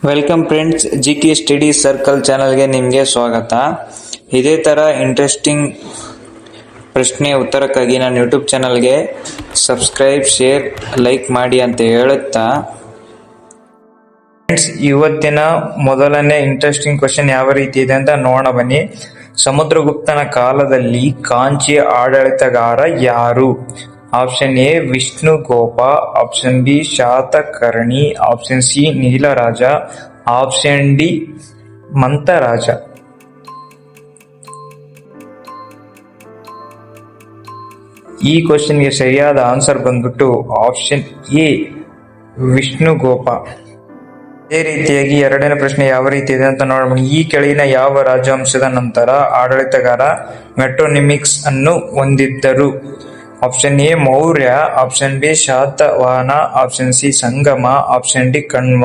Welcome friends, GK study circle ಚಾನಲ್ಗೆ ನಿಮಗೆ ಸ್ವಾಗತ. ಇದೇ ಥರ ಇಂಟ್ರೆಸ್ಟಿಂಗ್ ಪ್ರಶ್ನೆ ಉತ್ತರಕ್ಕಾಗಿ ನಾನು ಯೂಟ್ಯೂಬ್ ಚಾನಲ್ಗೆ ಸಬ್ಸ್ಕ್ರೈಬ್, ಶೇರ್, ಲೈಕ್ ಮಾಡಿ ಅಂತ ಹೇಳುತ್ತಾ ಫ್ರೆಂಡ್ಸ್, ಇವತ್ತಿನ ಮೊದಲನೇ ಇಂಟ್ರೆಸ್ಟಿಂಗ್ ಕ್ವಶನ್ ಯಾವ ರೀತಿ ಇದೆ ಅಂತ ನೋಡೋಣ ಬನ್ನಿ. ಸಮುದ್ರಗುಪ್ತನ ಕಾಲದಲ್ಲಿ ಕಾಂಚಿಯ ಆಡಳಿತಗಾರ ಯಾರು? Option A Vishnugopa, option B Satakarni, option C Nilaraja, option D Mantaraja. ಈ ಕ್ವಶನ್ಗೆ ಸರಿಯಾದ ಆನ್ಸರ್ ಬಂದ್ಬಿಟ್ಟು ಆಪ್ಷನ್ ಎ ವಿಷ್ಣುಗೋಪ. ಅದೇ ರೀತಿಯಾಗಿ ಎರಡನೇ ಪ್ರಶ್ನೆ ಯಾವ ರೀತಿ ಇದೆ ಅಂತ ನೋಡೋಣ. ಈ ಕೆಳಗಿನ ಯಾವ ರಾಜವಂಶದ ನಂತರ ಆಡಳಿತಗಾರ ಮೆಟ್ರೋನಿಮಿಕ್ಸ್ ಅನ್ನು ಹೊಂದಿದ್ದರು? Option A Maurya, option B Satavahana, option C Sangama, option D Kanva.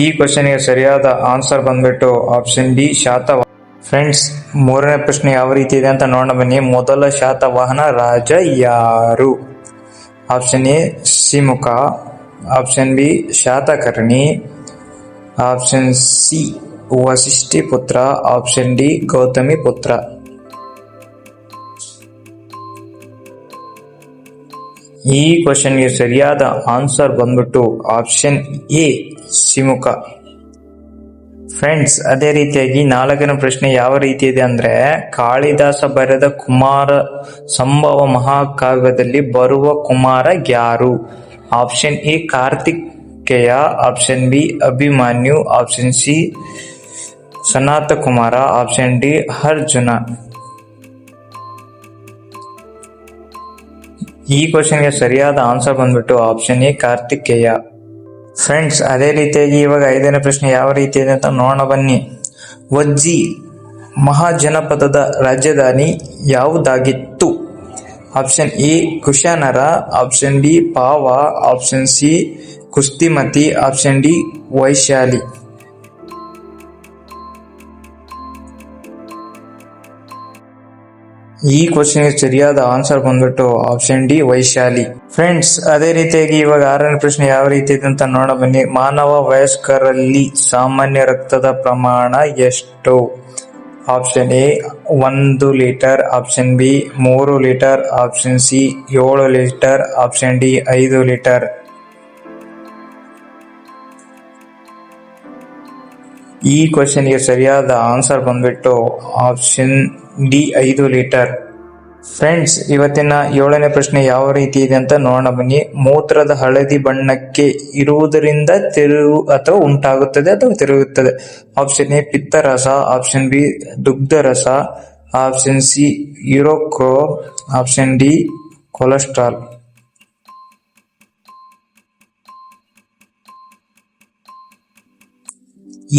ಈ ಕ್ವಶನ್ಗೆ ಸರಿಯಾದ ಆನ್ಸರ್ ಬಂದ್ಬಿಟ್ಟು ಆಪ್ಷನ್ ಡಿ ಶಾತವಾಹನ. ಫ್ರೆಂಡ್ಸ್, ಮೂರನೇ ಪ್ರಶ್ನೆ ಯಾವ ರೀತಿ ಇದೆ ಅಂತ ನೋಡೋಣ ಬನ್ನಿ. ಮೊದಲ ಶಾತವಾಹನ ರಾಜ ಯಾರು? Option A Simuka, option B Satakarni, option C Vasishthi Putra, option D Gautami ಪುತ್ರ. ಈ ಕ್ವಶನ್ಗೆ ಸರಿಯಾದ ಆನ್ಸರ್ ಬಂದ್ಬಿಟ್ಟು ಆಪ್ಷನ್ ಎ ಸಿಮುಖ. ಫ್ರೆಂಡ್ಸ್, ಅದೇ ರೀತಿಯಾಗಿ ನಾಲ್ಕನೇ ಪ್ರಶ್ನೆ ಯಾವ ರೀತಿ ಇದೆ ಅಂದ್ರೆ, ಕಾಳಿದಾಸ ಬರೆದ ಕುಮಾರ ಸಂಭವ ಮಹಾಕಾವ್ಯದಲ್ಲಿ ಬರುವ ಕುಮಾರ ಯಾರು? Option A Kartikeya, option B Abhimanyu, option C Sanata Kumara, option D Arjuna. ಈ ಕ್ವಶನ್ಗೆ ಸರಿಯಾದ ಆನ್ಸರ್ ಬಂದ್ಬಿಟ್ಟು ಆಪ್ಷನ್ ಎ ಕಾರ್ತಿಕೇಯ. ಫ್ರೆಂಡ್ಸ್, ಅದೇ ರೀತಿಯಾಗಿ ಇವಾಗ ಐದನೇ ಪ್ರಶ್ನೆ ಯಾವ ರೀತಿ ಇದೆ ಅಂತ ನೋಡೋಣ ಬನ್ನಿ. ವಜ್ಜಿ ಮಹಾಜನಪದದ ರಾಜಧಾನಿ ಯಾವುದಾಗಿತ್ತು? Option A Kushanara, option B Pava, option C Kustimati, option D Vaishali. ಈ ಕ್ವಶನ್ಗೆ ಸರಿಯಾದ ಆನ್ಸರ್ ಬಂದ್ಬಿಟ್ಟು ಆಪ್ಷನ್ ಡಿ ವೈಶಾಲಿ. ಫ್ರೆಂಡ್ಸ್, ಅದೇ ರೀತಿಯಾಗಿ ಇವಾಗ ಆರನೇ ಪ್ರಶ್ನೆ ಯಾವ ರೀತಿ ಇದೆ ಅಂತ ನೋಡ ಬನ್ನಿ. ಮಾನವ ವಯಸ್ಕರಲ್ಲಿ ಸಾಮಾನ್ಯ ರಕ್ತದ ಪ್ರಮಾಣ ಎಷ್ಟು? Option A 1 litre, option B 3 litre, option C 7 litre, option D 5 litre. ಈ ಕ್ವಶನ್ಗೆ ಸರಿಯಾದ ಆನ್ಸರ್ ಬಂದ್ಬಿಟ್ಟು ಆಪ್ಷನ್ ಡಿ 5 ಲೀಟರ್. ಫ್ರೆಂಡ್ಸ್, ಇವತ್ತಿನ ಏಳನೇ ಪ್ರಶ್ನೆ ಯಾವ ರೀತಿ ಇದೆ ಅಂತ ನೋಡೋಣ ಬನ್ನಿ. ಮೂತ್ರದ ಹಳದಿ ಬಣ್ಣಕ್ಕೆ ಇರುವುದರಿಂದ ತಿರುವು ಅಥವಾ ಉಂಟಾಗುತ್ತದೆ ಅಥವಾ ತಿರುಗುತ್ತದೆ? ಆಪ್ಷನ್ ಎ ಪಿತ್ತರಸ, ಆಪ್ಷನ್ ಬಿ ದುಗ್ಧರಸ, option C urochrome, option D cholesterol.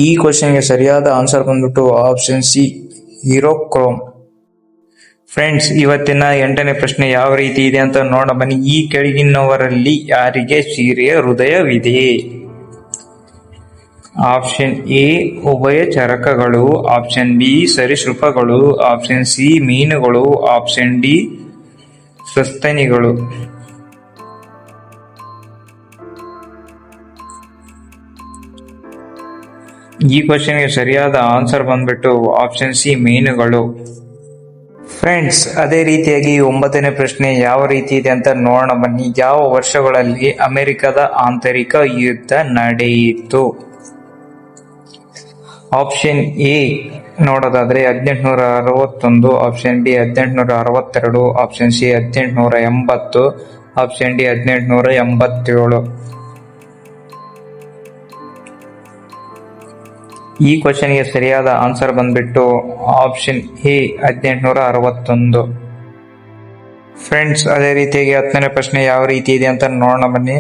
ಈ ಕ್ವಶನ್ಗೆ ಸರಿಯಾದ ಆನ್ಸರ್ ಬಂದ್ಬಿಟ್ಟು ಆಪ್ಷನ್ ಸಿ ಯುರೋಕ್ರೋಮ್. ಫ್ರೆಂಡ್ಸ್, ಇವತ್ತಿನ ಎಂಟನೇ ಪ್ರಶ್ನೆ ಯಾವ ರೀತಿ ಇದೆ ಅಂತ ನೋಡೋಣ ಬನ್ನಿ. ಈ ಕೆಳಗಿನವರಲ್ಲಿ ಯಾರಿಗೆ ಸೀರೆಯ ಹೃದಯವಿದೆ? ಆಪ್ಷನ್ ಎ ಉಭಯಚರಕಗಳು, ಆಪ್ಷನ್ ಬಿ ಸರೀಸೃಪಗಳು, ಆಪ್ಷನ್ ಸಿ ಮೀನುಗಳು, ಆಪ್ಷನ್ ಡಿ ಸಸ್ತನಿಗಳು. ಈ ಕ್ವಶನ್ಗೆ ಸರಿಯಾದ ಆನ್ಸರ್ ಬಂದ್ಬಿಟ್ಟು ಆಪ್ಷನ್ ಸಿ ಮೀನುಗಳು. ಫ್ರೆಂಡ್ಸ್, ಅದೇ ರೀತಿಯಾಗಿ ಒಂಬತ್ತನೇ ಪ್ರಶ್ನೆ ಯಾವ ರೀತಿ ಇದೆ ಅಂತ ನೋಡೋಣ ಬನ್ನಿ. ಯಾವ ವರ್ಷಗಳಲ್ಲಿ ಅಮೆರಿಕದ ಆಂತರಿಕ ಯುದ್ಧ ನಡೆಯಿತು? ಆಪ್ಷನ್ ಎ ನೋಡೋದಾದ್ರೆ 1861, option B 1862, option C 1880, option D 1887. ಈ ಕ್ವಶನ್ಗೆ ಸರಿಯಾದ ಆನ್ಸರ್ ಬಂದ್ಬಿಟ್ಟು ಆಪ್ಷನ್ ಎ 1861. ಫ್ರೆಂಡ್ಸ್, ಅದೇ ರೀತಿಯಾಗಿ ಹತ್ತನೇ ಪ್ರಶ್ನೆ ಯಾವ ರೀತಿ ಇದೆ ಅಂತ ನೋಡೋಣ ಬನ್ನಿ.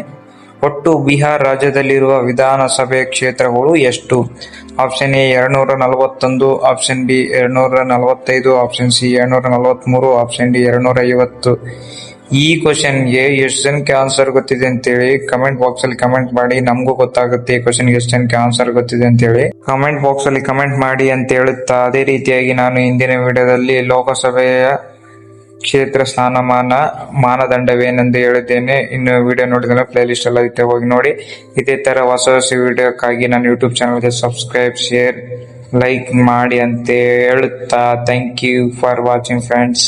ಒಟ್ಟು ಬಿಹಾರ್ ರಾಜ್ಯದಲ್ಲಿರುವ ವಿಧಾನಸಭೆ ಕ್ಷೇತ್ರಗಳು ಎಷ್ಟು? Option A 241, option B 245, option C 243, option D 250. ಈ ಕ್ವಶನ್ಗೆ ಎಷ್ಟು ಜನಕ್ಕೆ ಆನ್ಸರ್ ಗೊತ್ತಿದೆ ಅಂತೇಳಿ ಕಮೆಂಟ್ ಬಾಕ್ಸ್ ಅಲ್ಲಿ ಕಮೆಂಟ್ ಮಾಡಿ. ನಮಗೂ ಗೊತ್ತಾಗುತ್ತೆ ಈ ಕ್ವಶನ್ಗೆ ಎಷ್ಟು ಜನಕ್ಕೆ ಆನ್ಸರ್ ಗೊತ್ತಿದೆ ಅಂತೇಳಿ. ಕಮೆಂಟ್ ಬಾಕ್ಸ್ ಅಲ್ಲಿ ಕಮೆಂಟ್ ಮಾಡಿ ಅಂತ ಹೇಳುತ್ತಾ, ಅದೇ ರೀತಿಯಾಗಿ ನಾನು ಇಂದಿನ ವಿಡಿಯೋದಲ್ಲಿ ಲೋಕಸಭೆಯ ಕ್ಷೇತ್ರ ಸ್ಥಾನಮಾನ ಮಾನದಂಡವೇನೆಂದು ಹೇಳಿದ್ದೇನೆ. ಇನ್ನು ವಿಡಿಯೋ ನೋಡಿದ್ರೆ ಪ್ಲೇ ಲಿಸ್ಟ್ ಎಲ್ಲ ಐತೆ, ಹೋಗಿ ನೋಡಿ. ಇದೇ ತರ ಹೊಸ ವಿಡಿಯೋಕ್ಕಾಗಿ ನನ್ನ ಯೂಟ್ಯೂಬ್ ಚಾನಲ್ಗೆ ಸಬ್ಸ್ಕ್ರೈಬ್, ಶೇರ್, ಲೈಕ್ ಮಾಡಿ ಅಂತ ಹೇಳುತ್ತಾ thank you for watching friends.